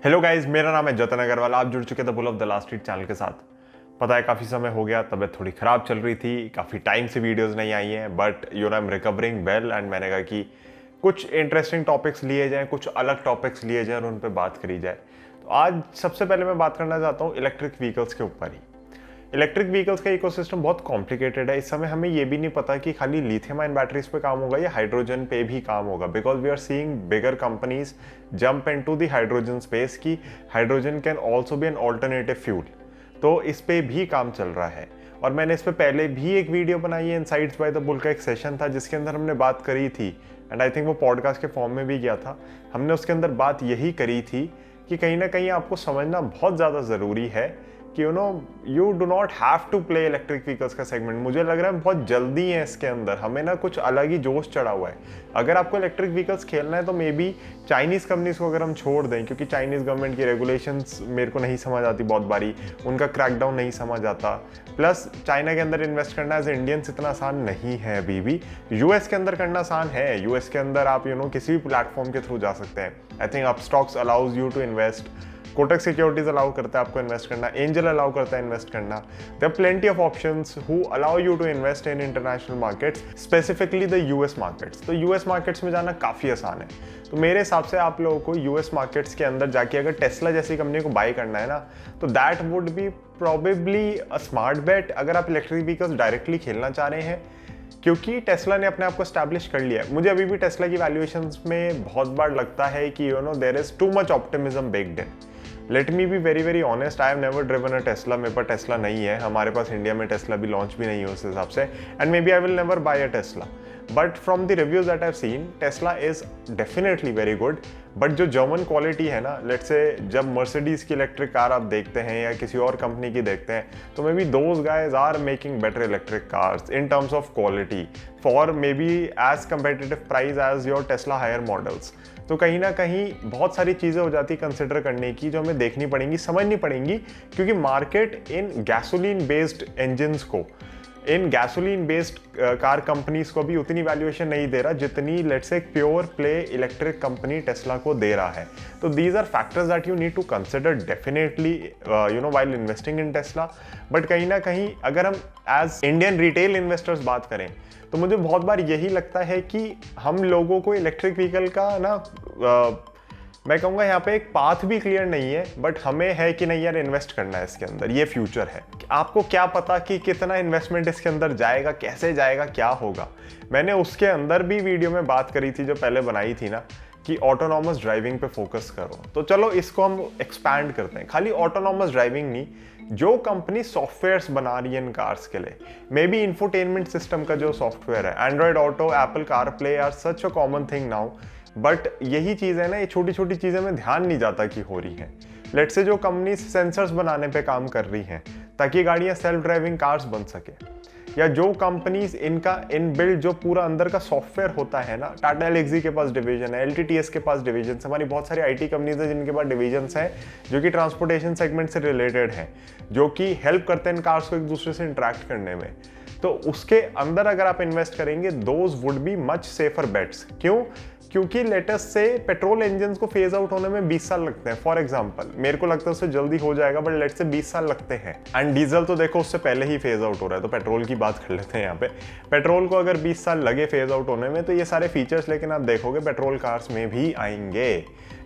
Hello guys, मेरा नाम है जतन अग्रवाल। आप जुड़ चुके थे bull of the last street channel के साथ। पता है काफ़ी समय हो गया, तबीयत थोड़ी ख़राब चल रही थी, काफ़ी टाइम से वीडियोस नहीं आई हैं, but I am recovering well and मैंने कहा कि कुछ इंटरेस्टिंग टॉपिक्स लिए जाएं, कुछ अलग टॉपिक्स लिए जाएं और उन पर बात करी जाए। तो आज सबसे पहले मैं बात करना चाहता हूँ इलेक्ट्रिक व्हीकल्स के ऊपर ही। इलेक्ट्रिक व्हीकल्स का इकोसिस्टम बहुत कॉम्प्लिकेटेड है। इस समय हमें ये भी नहीं पता कि खाली लिथियम आयन बैटरीज पे काम होगा या हाइड्रोजन पे भी काम होगा, because we are seeing bigger companies jump into the hydrogen space की hydrogen can also be an alternative fuel. तो इस पे भी काम चल रहा है और मैंने इस पे पहले भी एक वीडियो बनाई है। इनसाइट्स बाय द बुल का एक सेशन था जिसके अंदर हमने बात करी थी एंड आई थिंक वो पॉडकास्ट के फॉर्म में भी गया था। हमने उसके अंदर बात यही करी थी कि कहीं ना कहीं आपको समझना बहुत ज़्यादा ज़रूरी है कि you do not have to play electric vehicles का सेगमेंट। मुझे लग रहा है बहुत जल्दी है इसके अंदर, हमें ना कुछ अलग ही जोश चढ़ा हुआ है। अगर आपको इलेक्ट्रिक व्हीकल्स खेलना है तो मे बी चाइनीज़ कंपनीज को अगर हम छोड़ दें, क्योंकि चाइनीज़ गवर्नमेंट की रेगुलेशंस मेरे को नहीं समझ आती बहुत बारी, उनका क्रैकडाउन नहीं समझ आता। प्लस चाइना के अंदर इन्वेस्ट करना एज इंडियंस इतना आसान नहीं है अभी भी। यूएस के अंदर करना आसान है। यूएस के अंदर आप किसी भी प्लेटफॉर्म के थ्रू जा सकते हैं। I think Upstox allows you to invest, Kotak securities allow करता है आपको इन्वेस्ट करना, एंजल अलाउ करता है इन्वेस्ट करना। There are plenty of options who allow you to invest in international markets, specifically the US markets. तो यूएस मार्केट्स में जाना काफ़ी आसान है। तो मेरे हिसाब से आप लोगों को यूएस मार्केट्स के अंदर जाके अगर टेस्ला जैसी कंपनी को बाय करना है ना, तो that would be probably a smart bet अगर आप इलेक्ट्रिक व्हीकल्स डायरेक्टली खेलना चाह रहे हैं, क्योंकि टेस्ला ने अपने आप को स्टैब्लिश कर लिया है। मुझे अभी भी टेस्ला की वैल्यूएशंस में बहुत बार लगता है कि there is too much optimism baked in. Let me be very very honest, I have never driven a Tesla. मेरे पास टेस्ला नहीं है, हमारे पास इंडिया में टेस्ला भी लॉन्च भी नहीं है उस हिसाब से, and maybe I will never buy a Tesla. But from the reviews that I have seen, Tesla is definitely very good. बट जो जर्मन क्वालिटी है ना, लेट्स से जब मर्सिडीज की इलेक्ट्रिक कार आप देखते हैं या किसी और कंपनी की देखते हैं, तो maybe those guys are making better electric cars in terms of quality for maybe as competitive price as your Tesla higher models. तो कहीं ना कहीं बहुत सारी चीज़ें हो जाती कंसिडर करने की जो हमें देखनी पड़ेंगी, समझनी पड़ेंगी, क्योंकि market in gasoline based engines को, इन गैसोलीन बेस्ड कार कंपनीज को भी उतनी वैल्यूएशन नहीं दे रहा जितनी लेट्स से एक pure play electric company Tesla को दे रहा है। तो these are factors that you need to consider definitely while investing in Tesla. But कहीं ना कहीं अगर हम एज इंडियन रिटेल इन्वेस्टर्स बात करें, तो मुझे बहुत बार यही लगता है कि हम लोगों को इलेक्ट्रिक व्हीकल का ना मैं कहूँगा यहाँ पे एक पाथ भी क्लियर नहीं है, बट हमें है कि नहीं यार इन्वेस्ट करना है इसके अंदर, ये फ्यूचर है। आपको क्या पता कि कितना इन्वेस्टमेंट इसके अंदर जाएगा, कैसे जाएगा, क्या होगा। मैंने उसके अंदर भी वीडियो में बात करी थी जो पहले बनाई थी ना, कि ऑटोनॉमस ड्राइविंग पे फोकस करो। तो चलो इसको हम एक्सपैंड करते हैं। खाली ऑटोनॉमस ड्राइविंग नहीं, जो कंपनी सॉफ्टवेयर्स बना रही है इन कार्स के लिए, मे बी इंफोटेनमेंट सिस्टम का जो सॉफ्टवेयर है, Android auto, Apple car play are such a common thing now. But यही चीज़ है ना, ये छोटी छोटी चीज़ें में ध्यान नहीं जाता कि हो रही हैं। लेट्स से जो कंपनी सेंसर्स बनाने पे काम कर रही हैं ताकि गाड़ियाँ सेल्फ ड्राइविंग कार्स बन सके, या जो कंपनीज इनका इनबिल्ड जो पूरा अंदर का सॉफ्टवेयर होता है ना, टाटा एल्क्सी के पास डिवीजन है, एलटीटीएस के पास डिवीजन, हमारी बहुत सारी आईटी कंपनीज हैं जिनके पास डिवीजन हैं जो कि ट्रांसपोर्टेशन सेगमेंट से रिलेटेड हैं, जो कि हेल्प करते हैं इन कार्स को एक दूसरे से इंटरेक्ट करने में। तो उसके अंदर अगर आप इन्वेस्ट करेंगे, those would be much safer bets. क्यों? क्योंकि लेटेस्ट से पेट्रोल इंजन को फेज आउट होने में 20 साल लगते हैं। फॉर एग्जांपल मेरे को लगता है उससे जल्दी हो जाएगा, बट लेट से 20 साल लगते हैं। एंड डीजल तो देखो उससे पहले ही फेज आउट हो रहा है, तो पेट्रोल की बात कर लेते हैं यहाँ पे। पेट्रोल को अगर 20 साल लगे फेज आउट होने में, तो ये सारे फीचर्स लेकिन आप देखोगे पेट्रोल कार्स में भी आएंगे।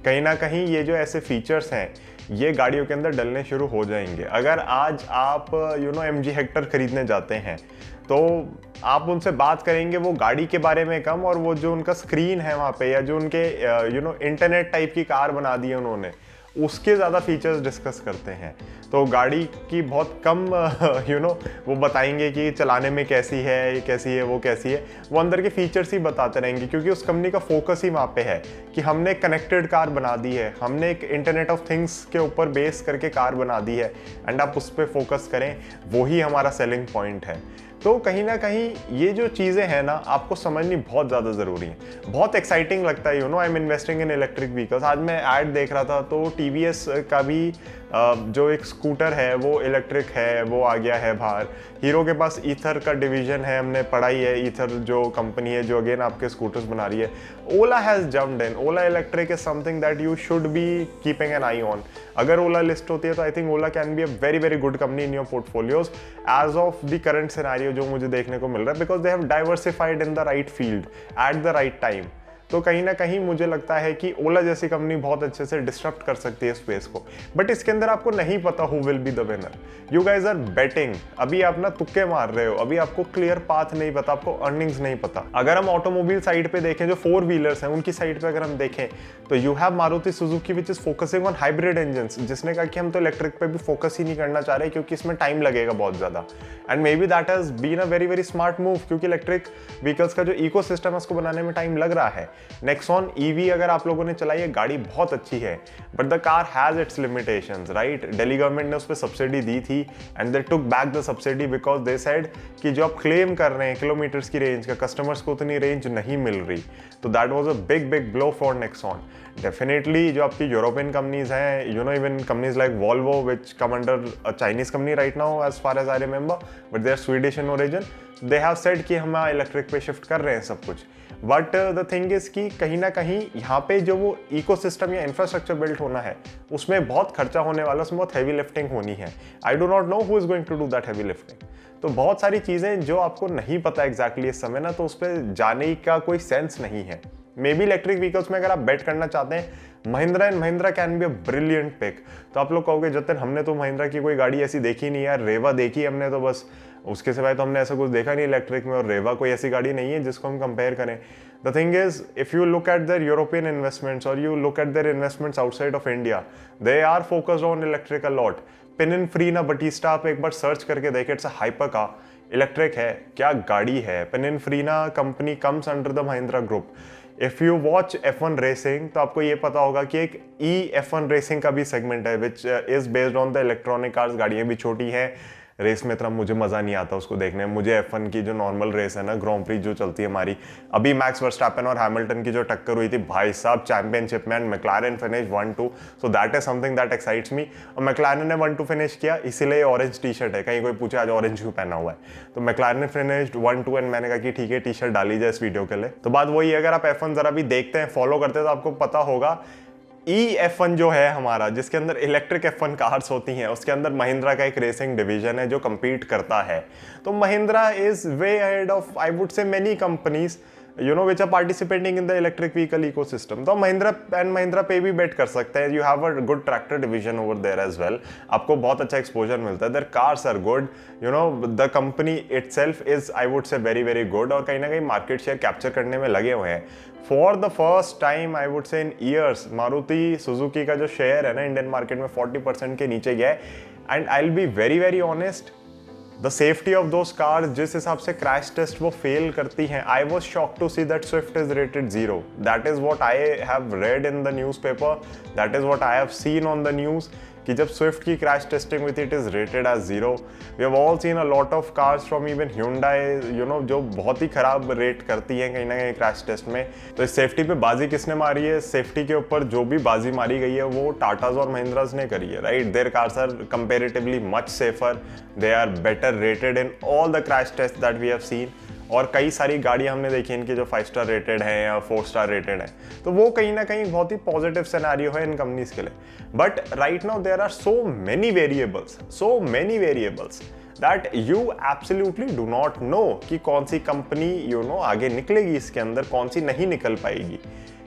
कहीं ना कहीं ये जो ऐसे फीचर्स हैं ये गाड़ियों के अंदर डलने शुरू हो जाएंगे। अगर आज आप MG हेक्टर खरीदने जाते हैं, तो आप उनसे बात करेंगे वो गाड़ी के बारे में कम, और वो जो उनका स्क्रीन है वहाँ पे, या जो उनके इंटरनेट टाइप की कार बना दी है उन्होंने, उसके ज़्यादा फीचर्स डिस्कस करते हैं। तो गाड़ी की बहुत कम वो बताएंगे कि चलाने में कैसी है, ये कैसी है, वो कैसी है। वो अंदर के फीचर्स ही बताते रहेंगे, क्योंकि उस कंपनी का फोकस ही वहाँ पे है कि हमने कनेक्टेड कार बना दी है, हमने एक इंटरनेट ऑफ थिंग्स के ऊपर बेस करके कार बना दी है, एंड आप उस पर फोकस करें, वही हमारा सेलिंग पॉइंट है। तो कहीं ना कहीं ये जो चीज़ें हैं ना, आपको समझनी बहुत ज़्यादा ज़रूरी है। बहुत एक्साइटिंग लगता है, I am investing in electric vehicles. आज मैं ऐड देख रहा था तो टीवीएस का भी जो एक स्कूटर है वो इलेक्ट्रिक है, वो आ गया है बाहर। हीरो के पास ईथर का डिवीजन है, हमने पढ़ाई है, ईथर जो कंपनी है जो अगेन आपके स्कूटर्स बना रही है। Ola has jumped in, Ola electric is something that you should be keeping an eye on. अगर ओला लिस्ट होती है तो I think Ola can be a very very good company in your portfolios as of the current scenario जो मुझे देखने को मिल रहा है, because they have diversified in the right field at the right time. तो कहीं ना कहीं मुझे लगता है कि ओला जैसी कंपनी बहुत अच्छे से डिस्टर्ब कर सकती है स्पेस को, बट इसके अंदर आपको नहीं पता who will be the winner. You guys are betting, अभी आप ना तुक्के मार रहे हो, अभी आपको क्लियर पाथ नहीं पता, आपको अर्निंग्स नहीं पता। अगर हम ऑटोमोबाइल साइड पे देखें, जो 4 व्हीलर्स हैं उनकी साइड पे अगर हम देखें तो you have Maruti Suzuki which is focusing on hybrid engines, जिसने कहा कि हम तो इलेक्ट्रिक पे भी फोकस ही नहीं करना चाह रहे क्योंकि इसमें टाइम लगेगा बहुत ज्यादा। And maybe that has been a very very smart move, क्योंकि इलेक्ट्रिक व्हीकल्स का जो इकोसिस्टम है उसको बनाने में टाइम लग रहा है। नेक्सॉन ईवी अगर आप लोगों ने चलाई है, गाड़ी बहुत अच्छी है, but the car has its limitations, right. Delhi government ने उस पर सब्सिडी दी थी and they took back the subsidy because they said कि जो आप क्लेम कर रहे हैं किलोमीटर्स की रेंज का, कस्टमर्स को उतनी रेंज नहीं मिल रही। तो that was a big big blow for Nexon. Definitely जो आपकी यूरोपियन कंपनीज हैं, you know even companies like Volvo which come under a Chinese company right now as far as I remember, but they are Swedish in origin, they have said कि हम electric पे shift कर रहे हैं सब कुछ। But the thing is कि कहीं ना कहीं यहाँ पे जो वो इकोसिस्टम या इंफ्रास्ट्रक्चर बिल्ट होना है उसमें बहुत खर्चा होने वाला, उसमें बहुत हैवी लिफ्टिंग होनी है। I do not know who is going to do that heavy lifting. तो बहुत सारी चीज़ें जो आपको नहीं पता एग्जैक्टली इस समय ना, तो उस पर जाने का कोई सेंस नहीं है। मे बी इलेक्ट्रिक व्हीकल्स में अगर आप बेट करना चाहते हैं, Mahindra and Mahindra can be a brilliant pick. तो आप लोग कहोगे जतिन हमने तो महिंद्रा की कोई गाड़ी ऐसी देखी नहीं यार, रेवा देखी हमने तो बस, उसके सिवाय तो हमने ऐसा कुछ देखा नहीं इलेक्ट्रिक में, और रेवा कोई ऐसी गाड़ी नहीं है जिसको हम कंपेयर करें। The thing is if you look at their European investments और you look at their investments outside of India, they are focused on electric a lot. Pininfarina Battista आप एक बार सर्च करके देखें, it's a hyper car, electric है, क्या गाड़ी है। Pininfarina company comes under the Mahindra group. If you watch F1 racing तो आपको ये पता होगा कि एक F1 रेसिंग का भी सेगमेंट है which is based on the electronic cars. गाड़ियाँ भी छोटी हैं, रेस में इतना मुझे मज़ा नहीं आता उसको देखने में। मुझे F1 की जो नॉर्मल रेस है ना, ग्रैंड प्री जो चलती है हमारी, अभी मैक्स वर्स्टैपन और हैमिल्टन की जो टक्कर हुई थी, भाई साहब चैंपियनशिप में, and McLaren finish 1-2, so that is something that excites मी। और मैक्लारेन ने 1-2 फिनिश किया, इसीलिए ऑरेंज टी शर्ट है। कहीं कोई पूछे आज ऑरेंज क्यों पहना हुआ है, तो मैक्लारेन ने फिनिश्ड 1-2 एंड मैंने कहा कि ठीक है टी शर्ट डाली जाए इस वीडियो के लिए। तो बात वही है, अगर आप F1 जरा भी देखते हैं, फॉलो करते हैं, तो आपको पता होगा F1 जो है हमारा, जिसके अंदर इलेक्ट्रिक F1 कार्स होती हैं, उसके अंदर महिंद्रा का एक रेसिंग डिवीजन है जो compete करता है। तो Mahindra is way ahead of I would say many companies you know which are participating in the electric vehicle ecosystem. तो महिंद्रा एंड महिंद्रा पे भी बेट कर सकते हैं। You have a good tractor division over there as well, आपको बहुत अच्छा एक्सपोजर मिलता है। Their cars are good, you know the company itself is I would say very very good, और कहीं ना कहीं मार्केट शेयर कैप्चर करने में लगे हुए हैं। For the first time I would से इन ईयर्स मारुति सुजुकी का जो शेयर है ना इंडियन मार्केट में 40% के नीचे गया है। And I will be very very honest, the safety of those cars, जिस हिसाब से क्रैश टेस्ट वो फेल करती हैं, I was shock to see that Swift is rated 0। That is what I have read in the newspaper, that is what I have seen on the news, कि जब Swift की crash testing हुई थी it is rated as 0। We have all scene a lot of cars from even Hyundai, you know, जो बहुत ही खराब rate करती हैं कहीं ना कहीं क्रैश टेस्ट में। तो इस सेफ्टी पे बाजी किसने मारी है? सेफ्टी के ऊपर जो भी बाजी मारी गई है वो टाटाज और महिंद्राज ने करी है, right. Their cars are comparatively much safer, they are better rated in all the crash test that we have seen. और कई सारी गाड़ियां हमने देखी इनकी जो 5 स्टार रेटेड हैं या 4 स्टार रेटेड हैं, तो वो कहीं ना कहीं बहुत ही पॉजिटिव सिनेरियो है इन कंपनीज के लिए। But right now there are so many variables that you absolutely do not know कि कौन सी कंपनी यू नो आगे निकलेगी इसके अंदर, कौन सी नहीं निकल पाएगी।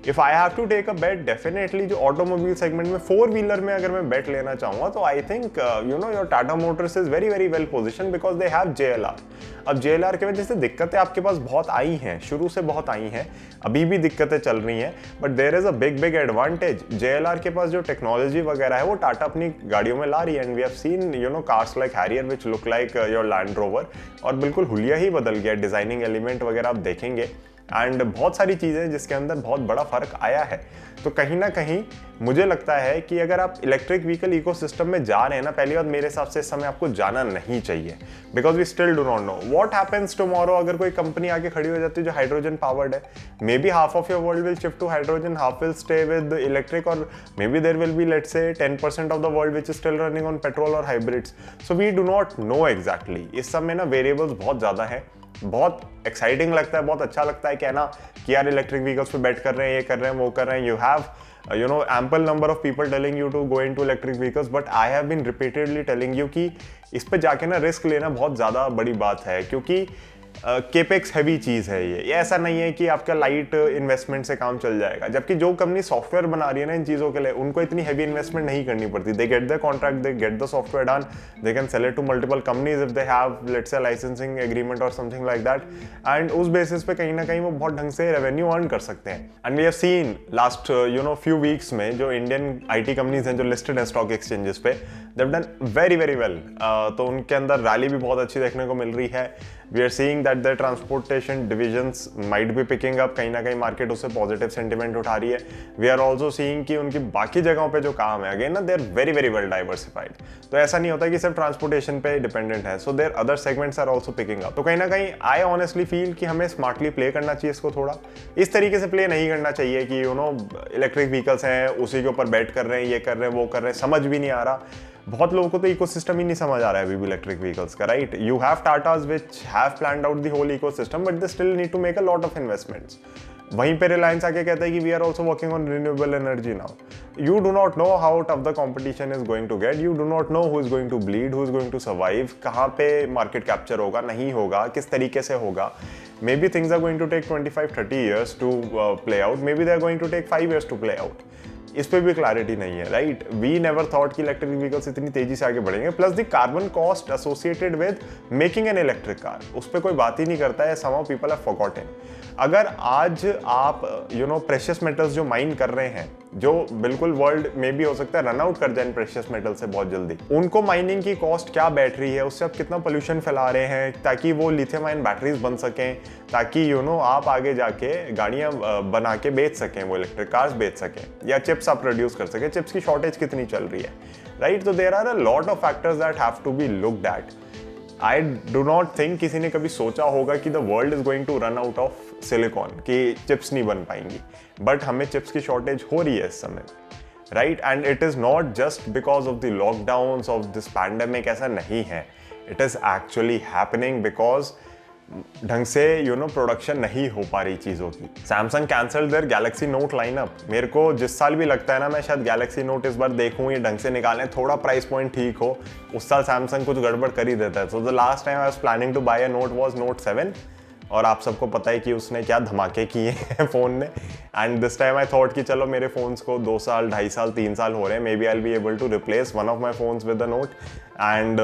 If I have to take a bet, definitely जो ऑटोमोबाइल सेगमेंट में 4 व्हीलर में अगर मैं बेट लेना चाहूंगा तो I think you know your Tata Motors is very very well position because they have JLR। अब JLR की वजह से दिक्कतें आपके पास बहुत आई हैं, शुरू से बहुत आई हैं, अभी भी दिक्कतें चल रही हैं, but there is a big big advantage. JLR के पास जो टेक्नोलॉजी वगैरह है वो टाटा अपनी गाड़ियों में ला रही है, and we have seen you know cars like Harrier which look like your Land Rover, और बिल्कुल हुलिया ही बदल गया, डिजाइनिंग एलिमेंट वगैरह आप देखेंगे एंड बहुत सारी चीज़ें जिसके अंदर बहुत बड़ा फ़र्क आया है। तो कहीं ना कहीं मुझे लगता है कि अगर आप इलेक्ट्रिक व्हीकल इकोसिस्टम में जा रहे हैं ना, पहली बात मेरे हिसाब से इस समय आपको जाना नहीं चाहिए, because we still do not know what happens tomorrow. अगर कोई कंपनी आके खड़ी हो जाती है जो हाइड्रोजन पावर्ड है, may be half of your world will shift to hydrogen, half will stay with electric, और मे be there will be let's say 10% of the world which is still running on petrol और hybrids. So we do not know exactly. इस समय ना variables बहुत ज़्यादा है। बहुत exciting लगता है, बहुत अच्छा लगता है कहना कि यार इलेक्ट्रिक व्हीकल्स पे बेट कर रहे हैं, ये कर रहे हैं, वो कर रहे हैं। You have ample number of people telling you to go into electric vehicles, but I have been repeatedly telling you कि इस पे जाके ना रिस्क लेना बहुत ज़्यादा बड़ी बात है, क्योंकि केपेक्स हैवी चीज़ है ये ऐसा नहीं है कि आपका लाइट इन्वेस्टमेंट से काम चल जाएगा। जबकि जो कंपनी सॉफ्टवेयर बना रही है ना इन चीज़ों के लिए, उनको इतनी हैवी इन्वेस्टमेंट नहीं करनी पड़ती। They get the contract, they get the software done, they can sell it to multiple companies if they have let's say licensing agreement और समथिंग लाइक दैट, एंड उस बेसिस पे कहीं ना कहीं वो बहुत ढंग से रेवेन्यू अर्न कर सकते हैं। And we have seen last few weeks में जो इंडियन IT कंपनीज हैं जो लिस्टेड है स्टॉक एक्सचेंजेस पे, they have done very very well. तो उनके अंदर रैली भी बहुत अच्छी देखने को मिल रही है। We are seeing that the transportation divisions might be picking up, कहीं ना कहीं मार्केट उससे पॉजिटिव सेंटिमेंट उठा रही है। वी आर ऑल्सो सीइंग कि उनकी बाकी जगहों पे जो काम है अगेन ना they are very very well diversified. तो ऐसा नहीं होता कि सिर्फ ट्रांसपोर्टेशन पे डिपेंडेंट है, so there other segments are also picking up. तो कहीं ना कहीं आई ऑनेस्टली फील कि हमें स्मार्टली प्ले करना चाहिए इसको, थोड़ा इस तरीके से प्ले नहीं करना चाहिए कि इलेक्ट्रिक व्हीकल्स हैं उसी के ऊपर बैट कर रहे हैं, ये कर रहे हैं, वो कर रहे हैं, समझ भी नहीं आ रहा। बहुत लोगों को तो इकोसिस्टम ही नहीं समझ आ रहा है अभी भी इलेक्ट्रिक व्हीकल्स का, right. You have Tatas which have planned out the whole ecosystem, but they still need to make a lot of investments. वहीं पे रिलायंस आके कहता है कि we are also working on renewable energy now. You do not know how tough the competition is going to get, you do not know who is going to bleed, who is going to survive, कहाँ पे market capture होगा, नहीं होगा, किस तरीके से होगा। Maybe things are going to take 25-30 years to play out, maybe they are going to take 5 years to play out. इस पे भी क्लैरिटी नहीं है, राइट। वी नेवर थॉट कि इलेक्ट्रिक व्हीकल्स इतनी तेजी से आगे बढ़ेंगे। Plus the carbon cost associated with making an electric car, उस पर कोई बात ही नहीं करता है। Somehow people have forgotten. अगर आज आप प्रेशियस मेटल्स जो माइन कर रहे हैं, जो बिल्कुल वर्ल्ड में भी हो सकता है रन आउट कर जाए प्रेशियस मेटल से बहुत जल्दी, उनको माइनिंग की कॉस्ट क्या बैठ रही है, उससे आप कितना पोल्यूशन फैला रहे हैं ताकि वो लिथियम आयन बैटरीज बन सकें, ताकि आप आगे जाके गाड़ियां बना के बेच सकें, वो इलेक्ट्रिक कार्स बेच सकें, या चिप्स आप प्रोड्यूस कर सकें। चिप्स की शॉर्टेज कितनी चल रही है, राइट। तो there are a lot of factors that have to be looked at. I do not think किसी ने कभी सोचा होगा कि the world is going to run out of silicon, कि चिप्स नहीं बन पाएंगी, बट हमें चिप्स की शॉर्टेज हो रही है इस समय, right. And it is not just because of the lockdowns of this pandemic, ऐसा नहीं है। It is actually happening because ढंग से प्रोडक्शन नहीं हो पा रही चीज़ों की। Samsung cancelled their Galaxy Note lineup. मेरे को जिस साल भी लगता है ना मैं शायद गैलेक्सी नोट इस बार देखूं, ये ढंग से निकालें, थोड़ा प्राइस पॉइंट ठीक हो, उस साल सैमसंग कुछ गड़बड़ कर ही देता है। So the last time I was planning to buy a Note was Note 7, और आप सबको पता है कि उसने क्या धमाके किए हैं फ़ोन ने। And this time I thought कि चलो मेरे फ़ोन्स को 2 साल, 2.5 साल, 3 साल हो रहे हैं, maybe I will be able to replace one of my phones with the Note, and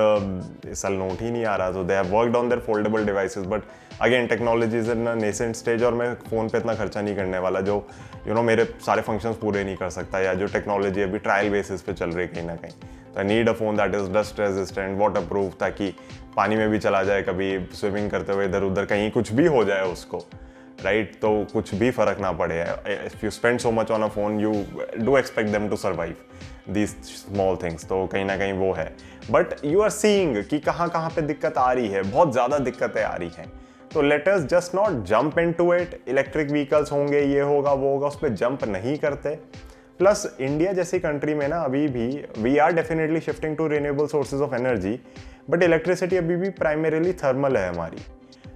इस साल नोट ही नहीं आ रहा। तो they have worked on their foldable devices, but again technology is in nascent stage, और मैं phone पे इतना खर्चा नहीं करने वाला जो मेरे सारे फंक्शंस पूरे नहीं कर सकता, या जो टेक्नोलॉजी अभी ट्रायल बेसिस पे चल रही है कहीं ना कहीं। तो I need a phone that is dust resistant, water proof, ताकि पानी में भी चला जाए, कभी स्विमिंग करते हुए इधर उधर कहीं कुछ भी हो जाए उसको, राइट। तो कुछ भी फर्क ना पड़े। If you spend so much on a phone, you do expect them to survive these small things. तो कहीं ना कहीं वो है, बट यू आर सीइंग कि कहाँ कहाँ पे दिक्कत आ रही है, बहुत ज़्यादा दिक्कतें आ रही हैं। तो let us just not jump into it. Electric vehicles होंगे, ये होगा, वो होगा, उस पर जंप नहीं करते। प्लस इंडिया जैसी कंट्री में ना अभी भी we are definitely shifting to renewable sources of energy, but electricity अभी भी प्राइमरीली थर्मल है हमारी।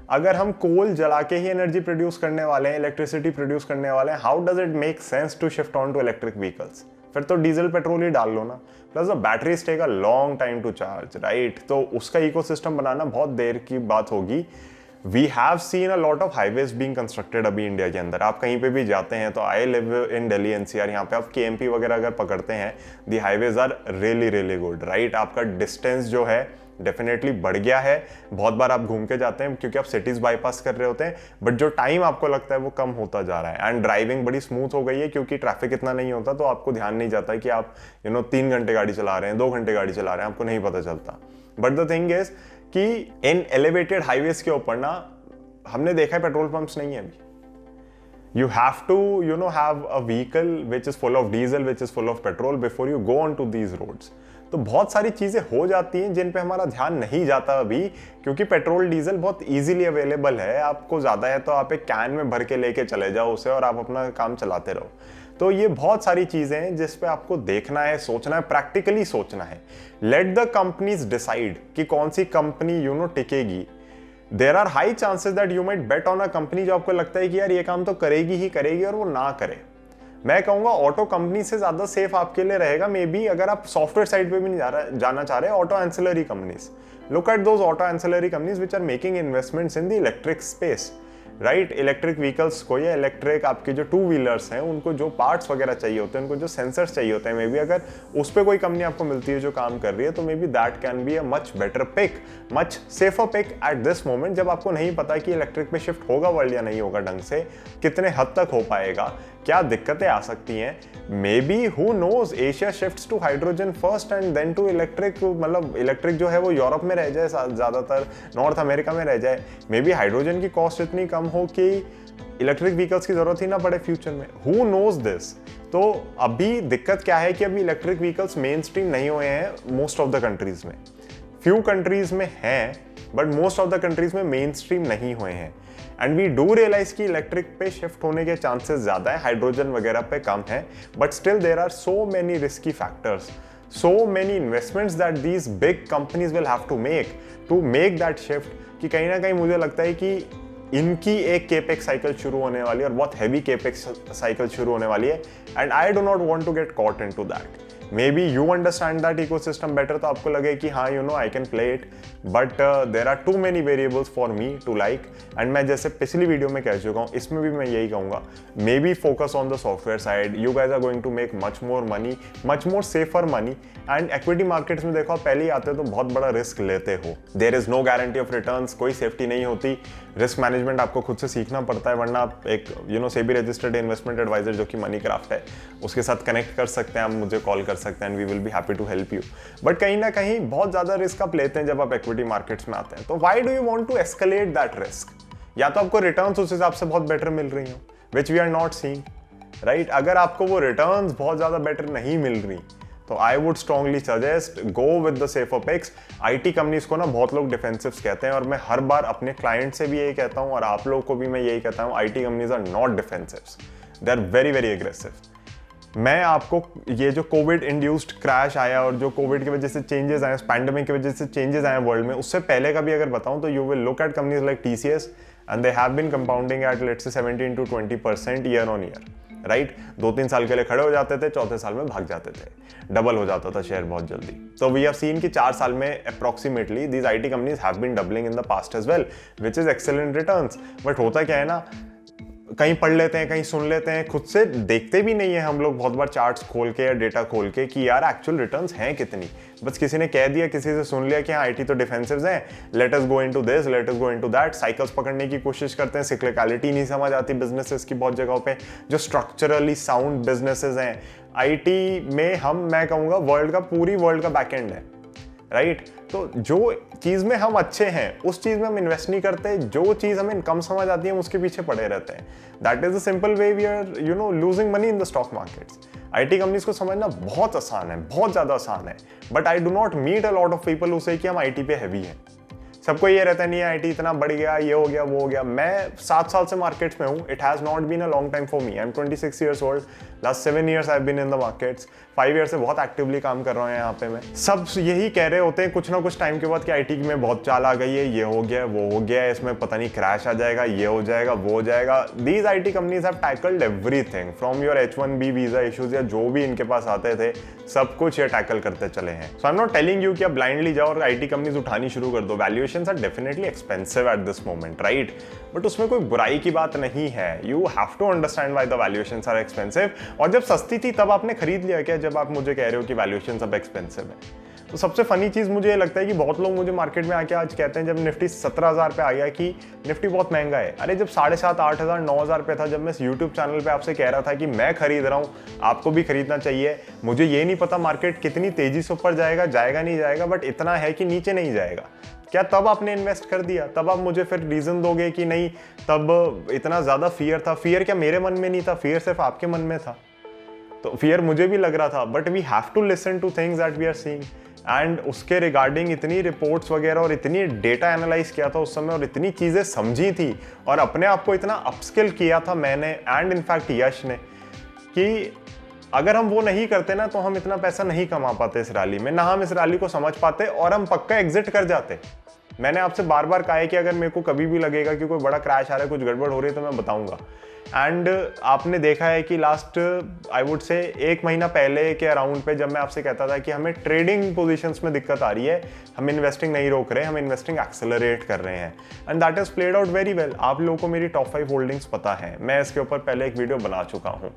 अगर हम कोल जला के ही एनर्जी प्रोड्यूस करने वाले हैं, इलेक्ट्रिसिटी प्रोड्यूस करने वाले हैं, how does it make sense to shift on to electric vehicles? फिर तो डीजल पेट्रोल ही डाल लो ना। Plus the batteries take a long time to charge, right. तो उसका इकोसिस्टम बनाना बहुत देर की बात होगी। We have seen a lot of highways being constructed अभी इंडिया के अंदर। आप कहीं पे भी जाते हैं तो I live in Delhi NCR, यहाँ पे आप केएमपी वगैरह अगर पकड़ते हैं, the highways are really really good, right. आपका डिस्टेंस जो है डेफिनेटली बढ़ गया है। बहुत बार आप घूम के जाते हैं क्योंकि आप सिटीज बाईपास कर रहे होते हैं, बट जो टाइम आपको लगता है वो कम होता जा रहा है। एंड ड्राइविंग बड़ी स्मूथ हो गई है क्योंकि ट्रैफिक इतना नहीं होता, तो आपको ध्यान नहीं जाता कि आप 3 घंटे गाड़ी चला रहे हैं, 2 घंटे गाड़ी चला रहे हैं, आपको नहीं पता चलता। बट द थिंग इज कि इन एलिवेटेड हाईवेज के ऊपर ना हमने देखा है पेट्रोल पंप्स नहीं है अभी, You have to, have a vehicle which is full of diesel, which is full of petrol before you go on to these roads. तो बहुत सारी चीज़ें हो जाती हैं जिन पे हमारा ध्यान नहीं जाता अभी, क्योंकि पेट्रोल डीजल बहुत इजीली अवेलेबल है। आपको ज़्यादा है तो आप एक कैन में भर के लेके चले जाओ उसे और आप अपना काम चलाते रहो। तो ये बहुत सारी चीज़ें हैं जिस पे आपको देखना है, सोचना है, प्रैक्टिकली सोचना है। लेट द कंपनीज डिसाइड कि कौन सी कंपनी टिकेगी। There are high chances that you might bet on a company जो आपको लगता है कि यार ये काम तो करेगी ही करेगी और वो ना करे। मैं कहूंगा ऑटो कंपनी से ज्यादा सेफ आपके लिए रहेगा मे बी, अगर आप सॉफ्टवेयर साइड पे भी नहीं जाना चाह रहे, auto ancillary companies. Look at those auto ancillary companies which are making investments in the electric space, right. Electric vehicles को या इलेक्ट्रिक आपके जो टू व्हीलर्स हैं उनको जो पार्ट्स वगैरह चाहिए होते हैं, उनको जो सेंसर्स चाहिए होते हैं, मे बी अगर उस पर कोई कंपनी आपको मिलती है जो काम कर रही है तो maybe that can be a much better pick, much safer pick at this moment, जब आपको नहीं पता कि इलेक्ट्रिक पे शिफ्ट होगा वर्ल्ड या नहीं होगा ढंग से, कितने हद तक हो पाएगा, क्या दिक्कतें आ सकती हैं। Maybe who knows Asia shifts to hydrogen first and then to electric, मतलब इलेक्ट्रिक जो है वो यूरोप में रह जाए, ज़्यादातर नॉर्थ अमेरिका में रह जाए। मे बी हाइड्रोजन की कॉस्ट इतनी कम हो कि इलेक्ट्रिक व्हीकल्स की जरूरत ही ना पड़े फ्यूचर में, हु नोज दिस। तो अभी दिक्कत क्या है कि अभी इलेक्ट्रिक व्हीकल्स मेन स्ट्रीम नहीं हुए हैं मोस्ट ऑफ द कंट्रीज में। फ्यू कंट्रीज में हैं but most of the countries में मेन स्ट्रीम नहीं हुए हैं। एंड वी डू रियलाइज कि इलेक्ट्रिक पे शिफ्ट होने के चांसेस ज्यादा है, हाइड्रोजन वगैरह पे कम है, but still there are so many risky factors, so many investments that these big companies will have to make that shift, कि कहीं ना कहीं मुझे लगता है कि इनकी एक केपेक्स साइकिल शुरू होने वाली है और बहुत हैवी केपेक्स साइकिल शुरू होने वाली है। And I do not want to get caught into that. Maybe you understand that ecosystem better, तो आपको लगे कि हाँ I can play it, but there are too many variables for me to like. And मैं जैसे पिछली video में कह चुका हूँ, इसमें भी मैं यही कहूँगा, maybe focus on the software side. You guys are going to make much more money, much more safer money. And equity markets में देखो, आप पहले ही आते हो तो बहुत बड़ा रिस्क लेते हो। There is no guarantee of returns, कोई सेफ्टी नहीं होती। रिस्क मैनेजमेंट आपको खुद से सीखना पड़ता है, वरना आप एक सेबी रजिस्टर्ड इन्वेस्टमेंट एडवाइजर जो कि मनी क्राफ्ट है उसके साथ कनेक्ट कर सकते हैं, आप मुझे कॉल कर सकते हैं, and we will be happy to help you. But कहीं ना कहीं बहुत ज्यादा रिस्क आप लेते हैं जब आप इक्विटी मार्केट्स में आते हैं। तो why do you want to escalate that risk? या तो आपको रिटर्न्स उस हिसाब से बहुत बेटर मिल रही हो, which we are not seeing, right. अगर आपको वो रिटर्न्स बहुत ज्यादा बेटर नहीं मिल रही तो I would strongly suggest go with the safer picks. IT companies को ना बहुत लोग डिफेंसिव्स कहते हैं, और मैं हर बार अपने क्लाइंट से भी यही कहता हूं और आप लोगों को भी मैं यही कहता हूं, IT companies are not defensives, they are very very aggressive. मैं आपको ये जो कोविड इंड्यूस्ड क्रैश आया और जो कोविड की वजह से चेंजेस आए, पैंडेमिक की वजह से चेंजेस आए वर्ल्ड में, उससे पहले का भी अगर बताऊं तो you will look at companies like TCS and they have been compounding at let's say 17 to 20% year on year, right. 2-3 साल के लिए खड़े हो जाते थे, चौथे साल में भाग जाते थे, डबल हो जाता था शेयर बहुत जल्दी। तो वी हैव सीन कि 4 साल में approximately these IT companies have been doubling in the past as well, which is excellent returns. But होता क्या है ना, कहीं पढ़ लेते हैं, कहीं सुन लेते हैं, खुद से देखते भी नहीं है हम लोग बहुत बार चार्ट्स खोल के या डेटा खोल के कि यार एक्चुअल रिटर्न्स हैं कितनी। बस किसी ने कह दिया, किसी से सुन लिया कि हाँ आईटी तो डिफेंसिव्स हैं, let us go into this, let us go into that. Cycles पकड़ने की कोशिश करते हैं, सिक्लिकलिटी नहीं समझ आती बिजनेसेस की बहुत जगहों पे, जो स्ट्रक्चरली साउंड बिजनेसेस हैं। आईटी में मैं कहूँगा पूरी वर्ल्ड का बैकएंड है, राइट। तो जो चीज़ में हम अच्छे हैं उस चीज़ में हम इन्वेस्ट नहीं करते, जो चीज़ हमें कम समझ आती है हम उसके पीछे पड़े रहते हैं। That is the simple way we are losing money in the stock markets. IT companies को समझना बहुत आसान है, बहुत ज़्यादा आसान है, but I do not meet a lot of people who say कि हम आईटी पे हैवी हैं। सबको ये रहता नहीं है आईटी इतना बढ़ गया, ये हो गया, वो हो गया। मैं 7 साल से मार्केट्स में हूँ, it has not been a long time for me. I am 26 years old, last 7 years I have been in the markets, 5 years से बहुत एक्टिवली काम कर रहा हूँ यहाँ पे मैं। सब यही कह रहे होते हैं कुछ ना कुछ टाइम के बाद कि आईटी में बहुत चाल आ गई है, ये हो गया, वो हो गया, इसमें पता नहीं क्रैश आ जाएगा, ये हो जाएगा, वो हो जाएगा। These IT companies have tackled everything from your H1B visa issues या जो भी इनके पास आते थे, सब कुछ ये टैकल करते चले हैं। So I am not telling you कि आप ब्लाइंडली जाओ और आईटी कंपनीज उठानी शुरू कर दो। Valuations are definitely expensive at this moment, right, but उसमें कोई बुराई की बात नहीं है। You have to understand why the valuations are expensive. और जब सस्ती थी तब आपने खरीद लिया क्या, जब आप मुझे कह रहे हो कि वैल्यूएशंस अब एक्सपेंसिव है? तो सबसे फनी चीज़ मुझे ये लगता है कि बहुत लोग मुझे मार्केट में आके आज कहते हैं जब निफ्टी 17,000 पे आ गया कि निफ्टी बहुत महंगा है। अरे जब 7,500, 8,000, 9,000 पे था, जब मैं इस यूट्यूब चैनल पे आपसे कह रहा था कि मैं खरीद रहा हूँ, आपको भी खरीदना चाहिए, मुझे ये नहीं पता मार्केट कितनी तेजी से ऊपर जाएगा, जाएगा नहीं जाएगा, बट इतना है कि नीचे नहीं जाएगा, क्या तब आपने इन्वेस्ट कर दिया? तब आप मुझे फिर रीजन दोगे कि नहीं तब इतना ज़्यादा फियर था? फियर क्या मेरे मन में नहीं था, फियर सिर्फ आपके मन में था? तो फियर मुझे भी लग रहा था, but we have to listen to things that we are seeing. And उसके रिगार्डिंग इतनी रिपोर्ट्स वगैरह और इतनी डेटा एनालाइज किया था उस समय, और इतनी चीज़ें समझी थी, और अपने आप को इतना अपस्किल किया था मैंने एंड इनफैक्ट यश ने, कि अगर हम वो नहीं करते ना तो हम इतना पैसा नहीं कमा पाते इस रैली में, ना हम इस रैली को समझ पाते, और हम पक्का एग्जिट कर जाते। मैंने आपसे बार बार कहा है कि अगर मेरे को कभी भी लगेगा कि कोई बड़ा क्रैश आ रहा है, कुछ गड़बड़ हो रही है, तो मैं बताऊंगा। एंड आपने देखा है कि लास्ट आई वुड से 1 महीना पहले के अराउंड पे जब मैं आपसे कहता था कि हमें ट्रेडिंग पोजीशंस में दिक्कत आ रही है, हम इन्वेस्टिंग नहीं रोक रहे, हम इन्वेस्टिंग एक्सेलरेट कर रहे हैं, and that is played out very well. आप लोगों को मेरी टॉप 5 होल्डिंग्स पता है, मैं इसके ऊपर पहले एक वीडियो बना चुका हूँ।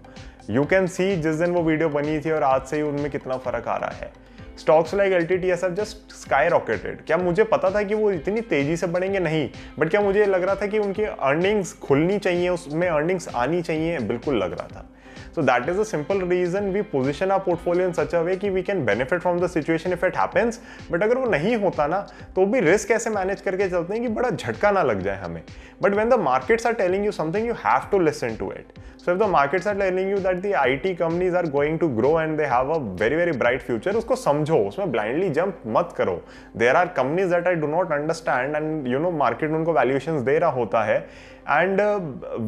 यू कैन सी जिस दिन वो वीडियो बनी थी और आज से ही उनमें कितना फर्क आ रहा है। Stocks like LTTS just sky rocketed. क्या मुझे पता था कि वो इतनी तेजी से बढ़ेंगे? नहीं, बट क्या मुझे लग रहा था कि उनकी अर्निंग्स खुलनी चाहिए, उसमें अर्निंग्स आनी चाहिए? बिल्कुल लग रहा था। So that is a simple reason we position our portfolio in such a way कि we can benefit from the situation if it happens. But अगर वो नहीं होता ना तो भी रिस्क ऐसे मैनेज करके चलते हैं कि बड़ा झटका ना लग जाए हमें। But when the markets are telling you something, you have to listen to it. So if the markets are telling you that the IT companies are going to grow and they have a very very bright future, उसको समझो, उसमें blindly jump मत करो। There are companies that I do not understand and you know market उनको valuations दे रहा होता है, and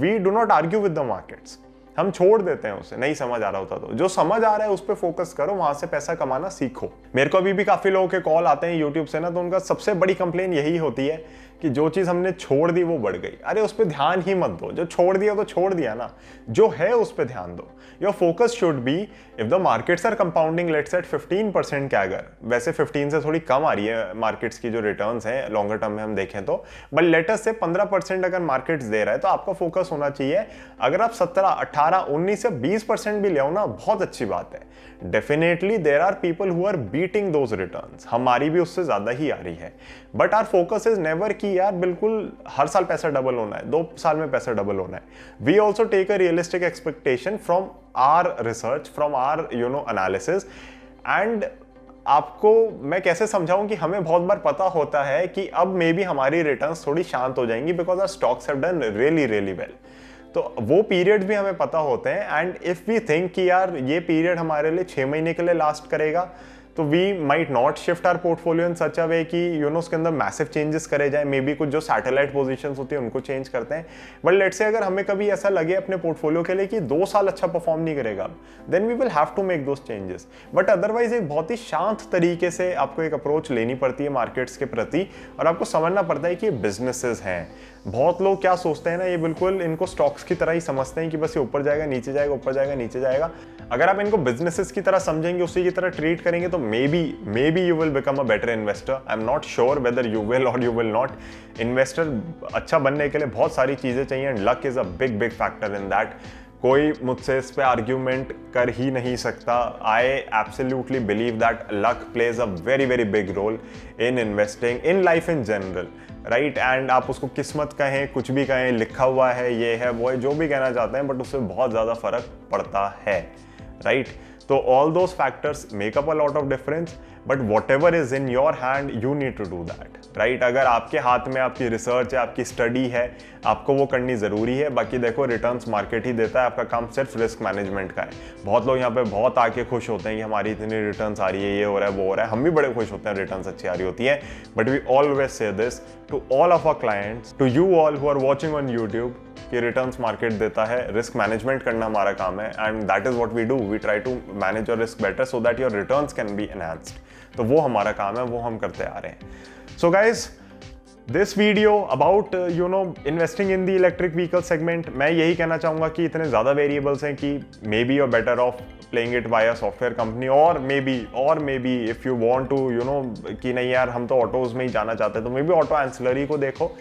we do not argue with the markets. हम छोड़ देते हैं उसे, नहीं समझ आ रहा होता तो। जो समझ आ रहा है उस पर फोकस करो, वहां से पैसा कमाना सीखो। मेरे को अभी भी काफी लोगों के कॉल आते हैं यूट्यूब से ना, तो उनका सबसे बड़ी कंप्लेन यही होती है कि जो चीज हमने छोड़ दी वो बढ़ गई। अरे उस पर ध्यान ही मत दो, जो छोड़ दिया तो छोड़ दिया ना, जो है उस पर ध्यान दो। Your focus should be if the markets are compounding let's at 15% CAGR, वैसे 15 से थोड़ी कम आ रही है मार्केट्स की जो रिटर्न्स हैं लॉन्गर टर्म में हम देखें तो, बट लेटेस्ट से 15% अगर मार्केट्स दे रहा है तो आपका फोकस होना चाहिए। अगर आप 17, 18, 19 से 20% भी ले आओ ना, बहुत अच्छी बात है। Definitely there are people who are beating those returns, हमारी भी उससे ज्यादा ही आ रही है, but our focus is never कि यार बिल्कुल हर साल पैसा डबल होना है, 2 साल में पैसा डबल होना है। We also take a realistic expectation from our research, from our analysis. And आपको मैं कैसे समझाऊं कि हमें बहुत बार पता होता है कि अब मे बी हमारी रिटर्न्स थोड़ी शांत हो जाएंगी because our stocks have done really really well. तो वो पीरियड भी हमें पता होते हैं, एंड इफ वी थिंक कि यार ये पीरियड हमारे लिए 6 महीने के लिए लास्ट करेगा, तो we might not shift our portfolio in such a way कि उसके अंदर मैसिव चेंजेस करे जाए। मे बी कुछ जो सैटेलाइट पोजीशंस होती है उनको चेंज करते हैं, बट लेट्स से अगर हमें कभी ऐसा लगे अपने पोर्टफोलियो के लिए कि 2 साल अच्छा परफॉर्म नहीं करेगा, then we will have to make those changes. But otherwise एक बहुत ही शांत तरीके से आपको एक अप्रोच लेनी पड़ती है मार्केट्स के प्रति, और आपको समझना पड़ता है कि ये बिजनेसेस हैं। बहुत लोग क्या सोचते हैं ना, ये बिल्कुल इनको स्टॉक्स की तरह ही समझते हैं कि बस ये ऊपर जाएगा नीचे जाएगा, ऊपर जाएगा नीचे जाएगा। अगर आप इनको बिजनेसेस की तरह समझेंगे, उसी की तरह ट्रीट करेंगे, तो maybe you will become a better investor. I am not sure whether you will और यू विल नॉट। इन्वेस्टर अच्छा बनने के लिए बहुत सारी चीजें चाहिए, and luck is a big big factor in that. कोई मुझसे इस पे आर्ग्यूमेंट कर ही नहीं सकता। I absolutely believe that luck plays a very very big role in investing, in life in general, right. And आप उसको किस्मत कहें, कुछ भी कहें, लिखा हुआ है, ये है वो है, जो भी कहना चाहते हैं, बट उससे बहुत ज़्यादा फर्क पड़ता है, राइट। तो all those factors make up a lot of difference, but whatever is in your hand you need to do that, right. अगर आपके हाथ में आपकी रिसर्च है, आपकी स्टडी है, आपको वो करनी ज़रूरी है। बाकी देखो रिटर्न्स मार्केट ही देता है, आपका काम सिर्फ रिस्क मैनेजमेंट का है। बहुत लोग यहाँ पे बहुत आके खुश होते हैं कि हमारी इतनी रिटर्न्स आ रही है, ये हो रहा है, वो हो रहा है। हम भी बड़े खुश होते हैं रिटर्न्स अच्छी आ रही होती है, but we always say this to all of our clients, to you all who are watching on YouTube, कि रिटर्न्स मार्केट देता है, रिस्क मैनेजमेंट करना हमारा काम है, and that is what we do. We try to manage your risk better so that your returns can be enhanced. तो वो हमारा काम है, वो हम करते आ रहे हैं। So guys, this video about investing in the electric vehicle segment, मैं यही कहना चाहूँगा कि इतने ज़्यादा वेरिएबल्स हैं कि maybe you are better off playing it by a software company, और may be if you want to कि नहीं यार हम तो ऑटोज़ में ही जाना चाहते हैं, तो मे बी ऑटो एंसिलरी को देखो।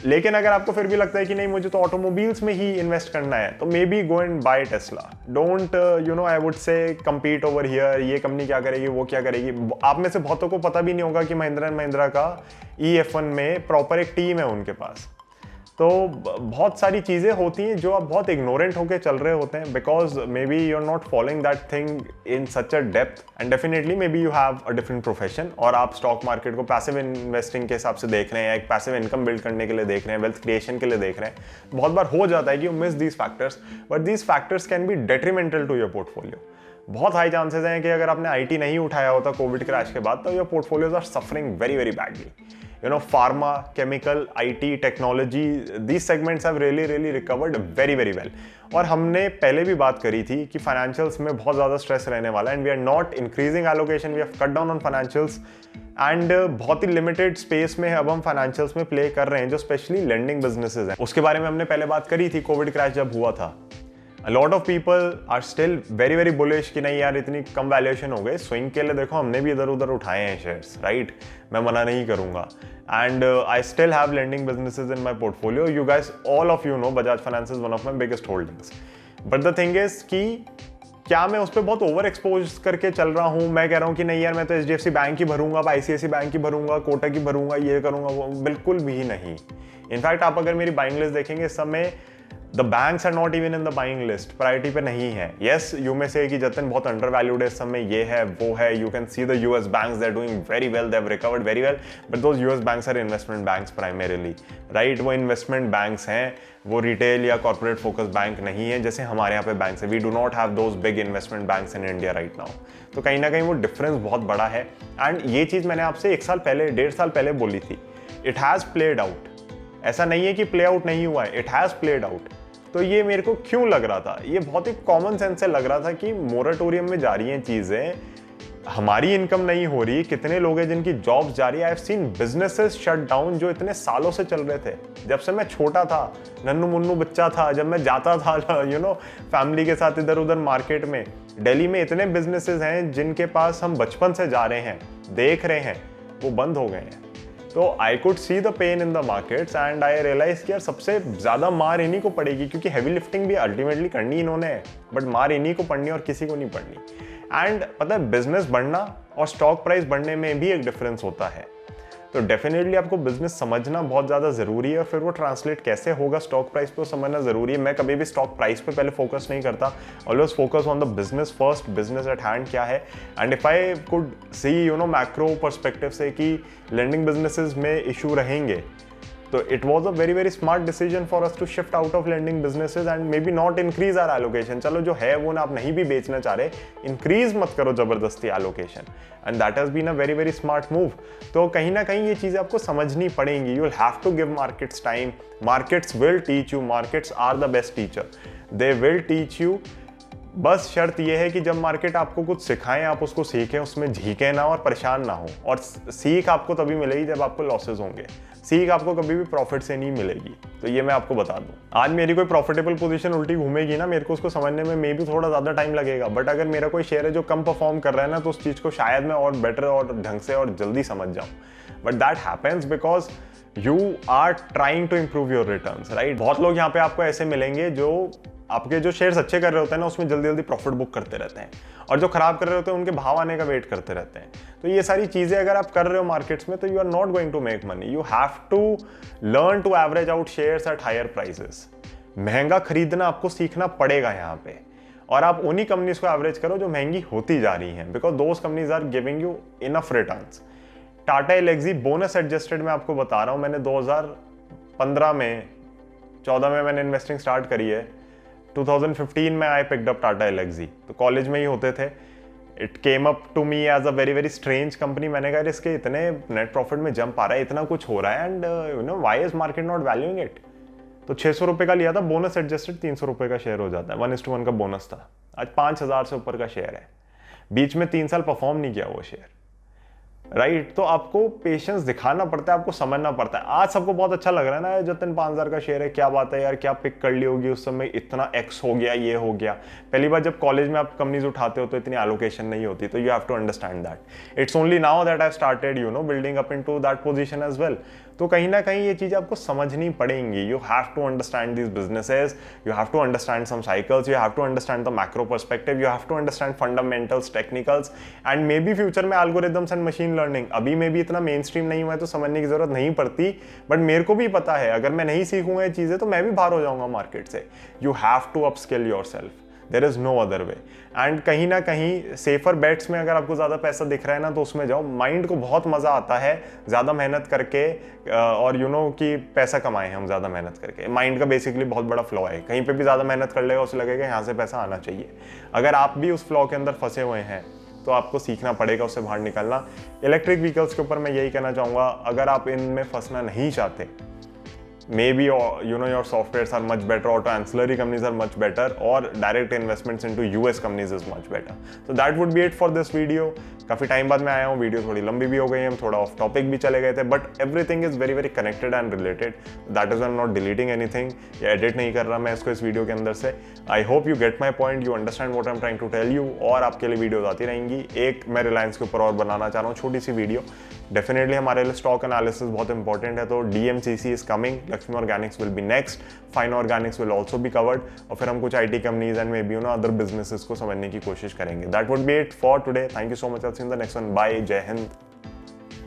लेकिन अगर आपको फिर भी लगता है कि नहीं मुझे तो ऑटोमोबाइल्स में ही इन्वेस्ट करना है, तो maybe go and buy Tesla. Don't I would say compete over here, ये कंपनी क्या करेगी, वो क्या करेगी। आप में से बहुतों को पता भी नहीं होगा कि महिंद्रा एंड महिंद्रा का E-F1 में प्रॉपर एक टीम है उनके पास। तो बहुत सारी चीज़ें होती हैं जो आप बहुत इग्नोरेंट होकर चल रहे होते हैं, because maybe you are not following that thing in such a depth, and definitely maybe you have a different profession, और आप स्टॉक मार्केट को पैसिव इन्वेस्टिंग के हिसाब से देख रहे हैं, एक पैसिव इनकम बिल्ड करने के लिए देख रहे हैं, वेल्थ क्रिएशन के लिए देख रहे हैं। बहुत बार हो जाता है कि you miss these factors, but these factors can be detrimental to your portfolio. बहुत हाई चांसेस हैं कि अगर आपने आईटी नहीं उठाया होता कोविड क्रैश के बाद, तो your portfolios are suffering very very badly. Pharma, chemical, IT, technology, these segments have really recovered very well। और हमने पहले भी बात करी थी कि फाइनेंशियल्स में बहुत ज़्यादा स्ट्रेस रहने वाला है, and we are not increasing allocation, we have cut down on financials, and बहुत ही लिमिटेड स्पेस में अब हम फाइनेंशियल्स में प्ले कर रहे हैं, जो स्पेशली लेंडिंग बिजनेसेस हैं। उसके बारे में हमने पहले बात करी थी कोविड क्रैश जब हुआ था। A lot of people are still very bullish कि नहीं यार इतनी कम वैल्यूएशन हो गए, स्विंग के लिए देखो हमने भी इधर उधर उठाए हैं शेयर्स, राइट, मैं मना नहीं करूंगा। And I still have lending businesses in my portfolio. You guys, all of you know, Bajaj finance is one of my biggest holdings. But the thing is कि क्या मैं उस पर बहुत ओवर एक्सपोज करके चल रहा हूँ? मैं कह रहा हूँ कि नहीं यार मैं तो HDFC बैंक ही भरूंगा, ICICI बैंक ही भरूंगा, कोटक ही भरूंगा, ये करूंगा, वो बिल्कुल भी नहीं। इनफैक्ट आप अगर मेरी बाइंग लिस्ट देखेंगे इस समय, the banks are not even in the buying list, priority पे नहीं है। यस, यू में से कि जतन बहुत अंडर वैल्यूड है इस समय, ये है वो है। You can see the US banks, they are doing very well, they have recovered very well, but those US banks are investment banks primarily, right. वो इन्वेस्टमेंट बैंक्स हैं, वो रिटेल या कॉर्पोरेट फोकस बैंक नहीं है जैसे हमारे यहाँ पे बैंक्स है। We do not have those big investment banks in India right now. तो कहीं ना कहीं वो डिफरेंस बहुत बड़ा है, एंड ये चीज़ मैंने आपसे 1 साल पहले, 1.5 साल पहले बोली थी। इट हैज़ प्लेड आउट, ऐसा नहीं है कि प्ले आउट नहीं हुआ है, इट हैज़ प्लेड आउट। तो ये मेरे को क्यों लग रहा था, ये बहुत ही कॉमन सेंस से लग रहा था कि मोरेटोरियम में जा रही हैं चीज़ें, हमारी इनकम नहीं हो रही। कितने लोग हैं जिनकी जॉब्स जा रही है। आई have scene businesses shut down जो इतने सालों से चल रहे थे। जब से मैं छोटा था, नन्नू मुन्नू बच्चा था, जब मैं जाता था फैमिली के साथ इधर उधर मार्केट में, दिल्ली में इतने बिजनेसेस हैं जिनके पास हम बचपन से जा रहे हैं, देख रहे हैं, वो बंद हो गए हैं। तो I could see the pain in the markets, and I realise कि यार सबसे ज़्यादा मार इन्हीं को पड़ेगी, क्योंकि हैवी लिफ्टिंग भी अल्टीमेटली करनी इन्होंने है, बट मार इन्हीं को पड़नी और किसी को नहीं पड़नी। एंड पता है, बिजनेस बढ़ना और स्टॉक प्राइस बढ़ने में भी एक डिफरेंस होता है। तो डेफिनेटली आपको बिजनेस समझना बहुत ज़्यादा ज़रूरी है, और फिर वो ट्रांसलेट कैसे होगा स्टॉक प्राइस पे समझना ज़रूरी है। मैं कभी भी स्टॉक प्राइस पे पहले फोकस नहीं करता, always focus on the business first, business at hand क्या है। And if I could C macro perspective से कि लेंडिंग बिजनेसेस में इशू रहेंगे, तो it was a very smart decision for us to shift out of lending businesses and maybe not increase our allocation। चलो जो है वो ना आप नहीं भी बेचना चाह रहे, increase मत करो जबरदस्ती allocation, and that has been a very smart move। तो कहीं ना कहीं ये चीज़ें आपको समझनी पड़ेंगी। You'll have to give markets time, markets will teach you, markets are the best teacher, they will teach you। बस शर्त यह है कि जब मार्केट आपको कुछ सिखाएं, आप उसको सीखें, उसमें झीकें ना और परेशान ना हो। और सीख आपको तभी मिलेगी जब आपको लॉसेस होंगे, सीख आपको कभी भी प्रॉफिट से नहीं मिलेगी। तो ये मैं आपको बता दूं, आज मेरी कोई प्रॉफिटेबल पोजीशन उल्टी घूमेगी ना, मेरे को उसको समझने में मे भी थोड़ा ज़्यादा टाइम लगेगा, बट अगर मेरा कोई शेयर है जो कम परफॉर्म कर रहा है ना, तो उस चीज़ को शायद मैं और बेटर और ढंग से और जल्दी समझ जाऊँ। But that happens because you are trying to improve your returns, right. बहुत लोग यहाँ पे आपको ऐसे मिलेंगे जो आपके जो शेयर्स अच्छे कर रहे होते हैं ना, उसमें जल्दी जल्दी प्रॉफिट बुक करते रहते हैं, और जो खराब कर रहे होते हैं उनके भाव आने का वेट करते रहते हैं। तो ये सारी चीज़ें अगर आप कर रहे हो मार्केट्स में, तो you are not going to make money. You have to learn to average out shares at higher prices. महंगा खरीदना आपको सीखना पड़ेगा यहाँ पे, और आप उन्हीं कंपनीज को एवरेज करो जो महंगी होती जा रही हैं, because those companies are giving you enough returns. Tata Elxsi bonus adjusted मैं आपको बता रहा हूँ, मैंने 2015 में 14 में मैंने इन्वेस्टिंग स्टार्ट करी है। 2015 में I picked up Tata Elxsi, तो कॉलेज में ही होते थे। It came up to me as a very strange company. मैंने कहा इसके इतने नेट प्रॉफिट में जंप आ रहा है, इतना कुछ हो रहा है, and why is market not valuing it. तो 600 रुपये का लिया था, बोनस एडजस्टेड 300 रुपये का शेयर हो जाता है, 1:1 का बोनस था। आज 5000 से ऊपर का शेयर है। बीच में 3 साल परफॉर्म नहीं किया वो शेयर, राइट तो आपको पेशेंस दिखाना पड़ता है, आपको समझना पड़ता है। आज सबको बहुत अच्छा लग रहा है ना जतिन 5000 का शेयर है, क्या बात है यार, क्या पिक कर ली होगी उस समय, इतना एक्स हो गया, ये हो गया। पहली बार जब कॉलेज में आप कंपनीज उठाते हो तो इतनी एलोकेशन नहीं होती, तो you have to understand that. It's only now that I started building up into that position as well. तो कहीं ना कहीं ये चीज़ आपको समझनी पड़ेंगी। You have to understand these businesses, you have to understand some cycles, you have to understand the macro perspective, you have to understand fundamentals, technicals and maybe future में एल्गोरिदम्स एंड मशीन लर्निंग। अभी में भी इतना main stream नहीं हुआ है तो समझने की जरूरत नहीं पड़ती, बट मेरे को भी पता है अगर मैं नहीं सीखूंगा ये चीज़ें तो मैं भी बाहर हो जाऊंगा मार्केट से। You have to upskill yourself, there is no other way. And कहीं ना कहीं सेफर बेट्स में अगर आपको ज़्यादा पैसा दिख रहा है ना तो उसमें जाओ। माइंड को बहुत मज़ा आता है ज़्यादा मेहनत करके, और कि पैसा कमाएं हम ज़्यादा मेहनत करके। माइंड का बेसिकली बहुत बड़ा फ्लॉ है, कहीं पे भी ज़्यादा मेहनत कर लेगा उसे लगेगा यहाँ से पैसा आना चाहिए। अगर आप भी उस फ्लॉ के अंदर फंसे हुए हैं तो आपको सीखना पड़ेगा उससे बाहर निकलना। इलेक्ट्रिक व्हीकल्स के ऊपर मैं यही कहना चाहूँगा, अगर आप इनमें फंसना नहीं चाहते, maybe your softwares are much better, auto ancillary companies are much better, or direct investments into US companies is much better. So that would be it for this video. काफ़ी टाइम बाद मैं आया हूँ, वीडियो थोड़ी लंबी भी हो गई, हम थोड़ा ऑफ टॉपिक भी चले गए थे, but everything is very very connected and related. That is I am not deleting anything, या एडिट नहीं कर रहा मैं इसको इस वीडियो के अंदर से। I hope you get my point, you understand what I am trying to tell you, और आपके लिए वीडियोज आती रहेंगी। एक मैं रिलायंस के ऊपर और बनाना चाह रहा हूँ छोटी सी वीडियो। डेफिनेटली हमारे लिए स्टॉक एनालिसिस बहुत इंपॉर्टेंट है, तो DMCC is coming, Laxmi Organics will be next, Fine Organics will also be covered, और फिर हम कुछ IT companies and maybe other businesses को समझने की कोशिश करेंगे। That would be it for today. Thank you so much, I will see you in the next one. Bye, Jai Hind.